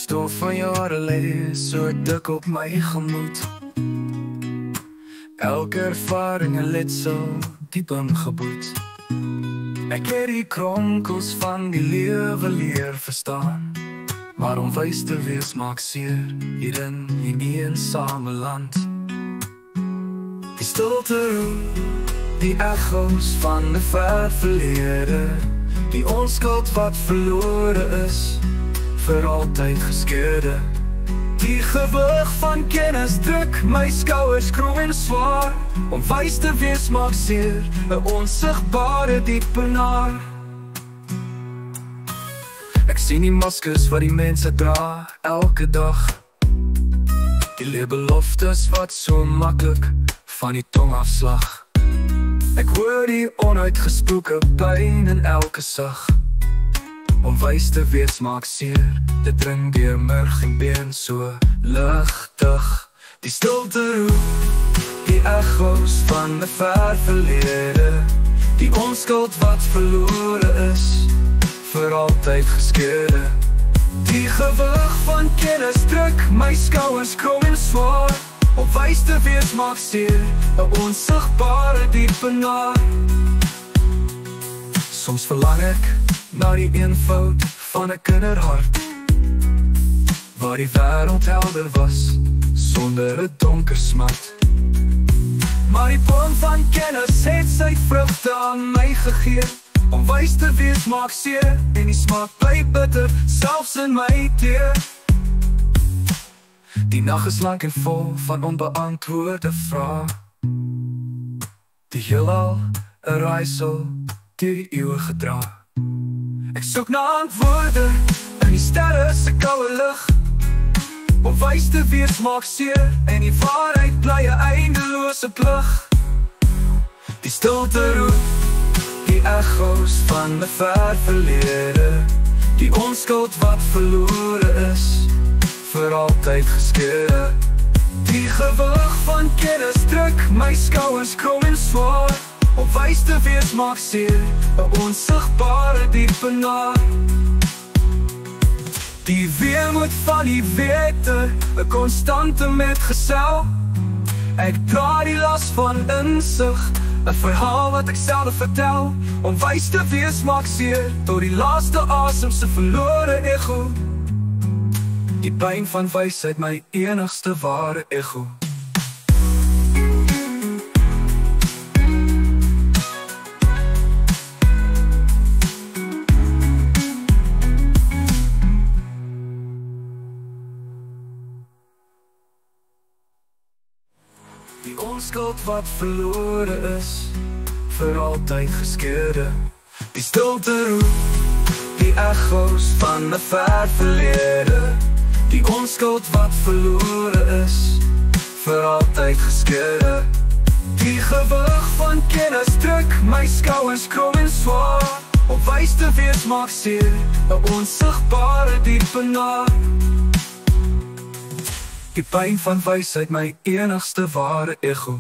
stof van jare lê so dik op my gemoed. Elke ervaring 'n letsel diep ingeboet. Ek het die kronkels van die lewe leer verstaan, maar om wys te wees maak seer hier in die eensame land. Die stilte roep, die echo's van 'n ver verlede, die onskuld wat verlore is, vir altyd geskeurde. Die gewig van kennis druk my skouers krom en swaar, om wys te wees maak seer 'n onsigbare diepe naar. Ek sien die maskers wat die mense dra elke dag, die leerbeloftes wat so maklik van die tong afslag. Ek hoor die onuitgesproke pyn in elke sag, om wys te wees maak seer, dit dring deur murg en been so ligtig. Die stilte roep, die echo's van 'n ver verlede, die onskuld wat verlore is, vir altyd geskeurde. Die gewig van kennis druk my skouers krom en swaar, om wys te wees maak seer 'n onsigbare diepe naar. Soms verlang ek na die eenvoud van 'n kinderhart, waar die wêreld helder was sonder 'n donker smart. Maar die boom van kennis het sy vrugte aan my gegee, om wys te wees maak seer, en die smaak bly bitter selfs in my tee. Die nag is lank en vol van onbeantwoorde vrae, die heelal 'n raaisel deur die eeue gedra. Ek soek na antwoorde in die sterre se koue lig, om wys te wees maak seer, en die waarheid bly 'n eindelose plig. Die stilte roep, die echo's van 'n ver verlede, die onskuld wat verlore is, vir altyd geskeurde. Die gewig van kennis druk my skouers krom en swaar, om wys te wees maak seer 'n onsigbare diepe naar. Die weemoed van die wete, 'n konstante metgesel. Ek dra die las van insig, 'n verhaal wat ek self vertel, om wys te wees maak seer tot die laaste asem se verlore ego. Die pyn van wysheid my enigste ware ego. Die onskuld wat verlore is, vir altyd geskeurde. Die stilte roep, die echo's van 'n ver verlede, die onskuld wat verlore is, vir altyd geskeurde. Die gewig van kennis druk my skouers krom en swaar, om wys te wees maak seer 'n onsigbare diepe naar. Die pyn van wysheid my enigste ware ego.